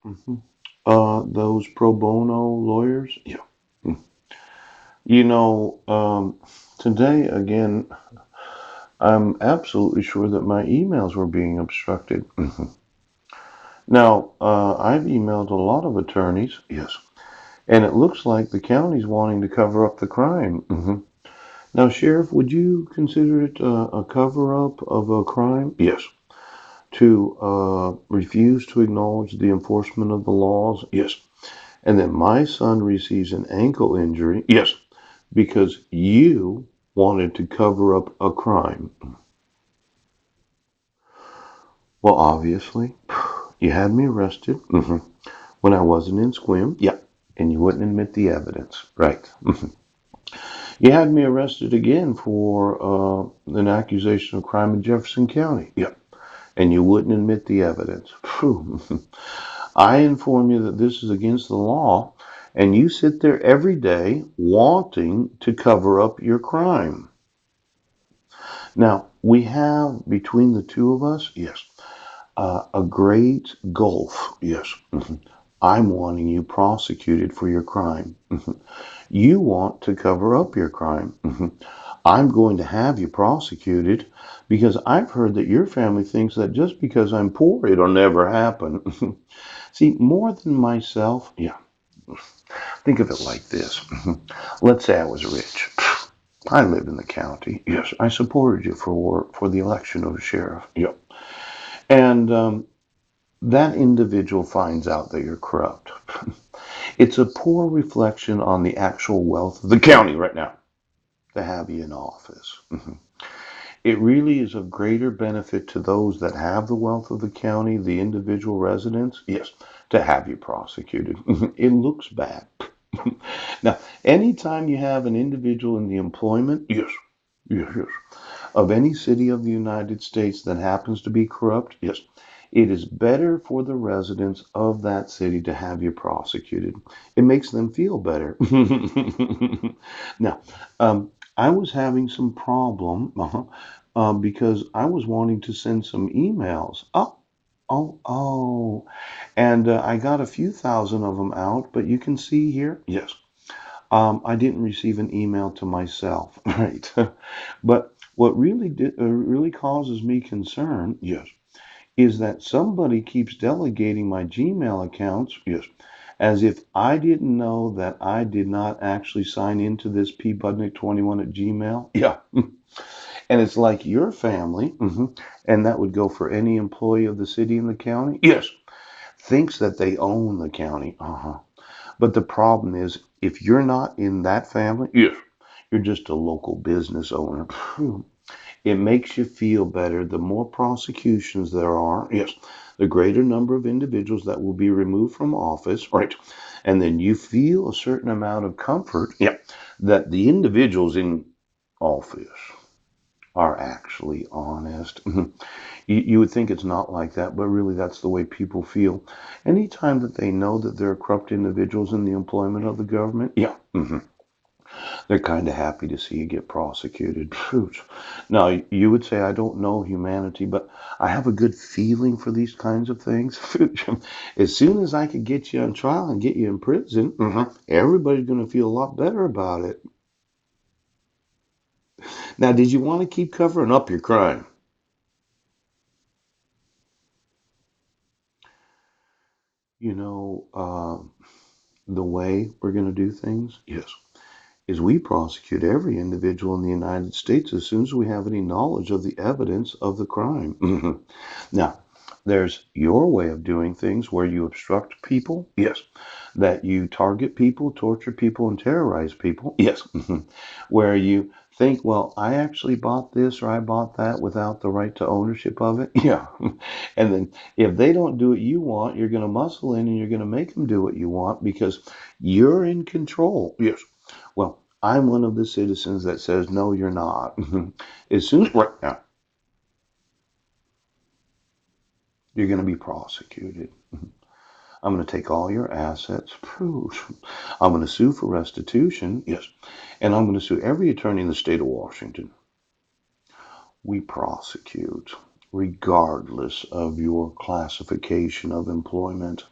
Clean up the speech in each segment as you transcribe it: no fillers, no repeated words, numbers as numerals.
hmm those pro bono lawyers? Yeah. Mm. You know, today again, I'm absolutely sure that my emails were being obstructed. Now, I've emailed a lot of attorneys, yes, and it looks like the county's wanting to cover up the crime. Now, Sheriff, would you consider it a cover up of a crime? Yes. To refuse to acknowledge the enforcement of the laws? Yes. And then my son receives an ankle injury? Yes. Because you wanted to cover up a crime. Well, obviously, you had me arrested when I wasn't in Squim. Yeah. And you wouldn't admit the evidence. Right. You had me arrested again for an accusation of crime in Jefferson County. Yeah. And you wouldn't admit the evidence. Phew. I inform you that this is against the law, and you sit there every day wanting to cover up your crime. Now, we have between the two of us, yes, a great gulf. Yes. I'm wanting you prosecuted for your crime. You want to cover up your crime. I'm going to have you prosecuted because I've heard that your family thinks that just because I'm poor, it'll never happen. See, more than myself, yeah, think of it like this. Let's say I was rich. I live in the county. Yes, I supported you for the election of a sheriff. Yep. And that individual finds out that you're corrupt. It's a poor reflection on the actual wealth of the county right now to have you in office. It really is of greater benefit to those that have the wealth of the county, the individual residents, yes, to have you prosecuted. It looks bad. Now, anytime you have an individual in the employment, yes, yes, yes, of any city of the United States that happens to be corrupt, yes, it is better for the residents of that city to have you prosecuted. It makes them feel better. Now, I was having some problem because I was wanting to send some emails. Oh. And I got a few thousand of them out, but you can see here, yes, I didn't receive an email to myself, right? But what really causes me concern, yes, is that somebody keeps delegating my Gmail accounts, yes, as if I didn't know that I did not actually sign into this pbudnick21 at Gmail. Yeah. And it's like your family, and that would go for any employee of the city and the county, yes, thinks that they own the county. But the problem is, if you're not in that family, yes, you're just a local business owner. It makes you feel better. The more prosecutions there are, yes, the greater number of individuals that will be removed from office, right? And then you feel a certain amount of comfort, yeah, that the individuals in office are actually honest. You would think it's not like that, but really that's the way people feel. Anytime that they know that there are corrupt individuals in the employment of the government, yeah, they're kind of happy to see you get prosecuted. Now, you would say, I don't know humanity, but I have a good feeling for these kinds of things. As soon as I could get you on trial and get you in prison, everybody's going to feel a lot better about it. Now, did you want to keep covering up your crime? You know, the way we're going to do things? Yes. Is we prosecute every individual in the United States as soon as we have any knowledge of the evidence of the crime. Now, there's your way of doing things where you obstruct people, yes. That you target people, torture people, and terrorize people, yes. Where you think, well, I actually bought this or I bought that without the right to ownership of it, yeah. And then if they don't do what you want, you're going to muscle in and you're going to make them do what you want because you're in control, yes. Well, I'm one of the citizens that says, no, you're not. As soon as right now, you're going to be prosecuted. I'm going to take all your assets. I'm going to sue for restitution. Yes. And I'm going to sue every attorney in the state of Washington. We prosecute. regardless of your classification of employment.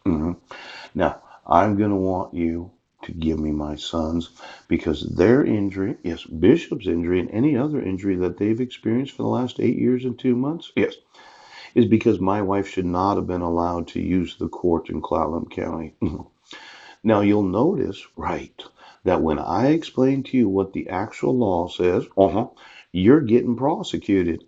Now, I'm going to want you to give me my sons because their injury, yes, Bishop's injury and any other injury that they've experienced for the last 8 years and 2 months, yes, is because my wife should not have been allowed to use the court in Clallam County. Now, you'll notice, right, that when I explain to you what the actual law says, you're getting prosecuted.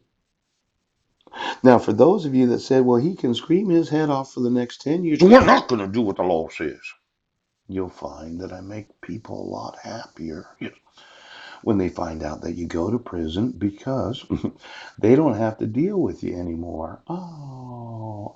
Now, for those of you that said, well, he can scream his head off for the next 10 years, we're not going to do what the law says. You'll find that I make people a lot happier when they find out that you go to prison because they don't have to deal with you anymore. Oh,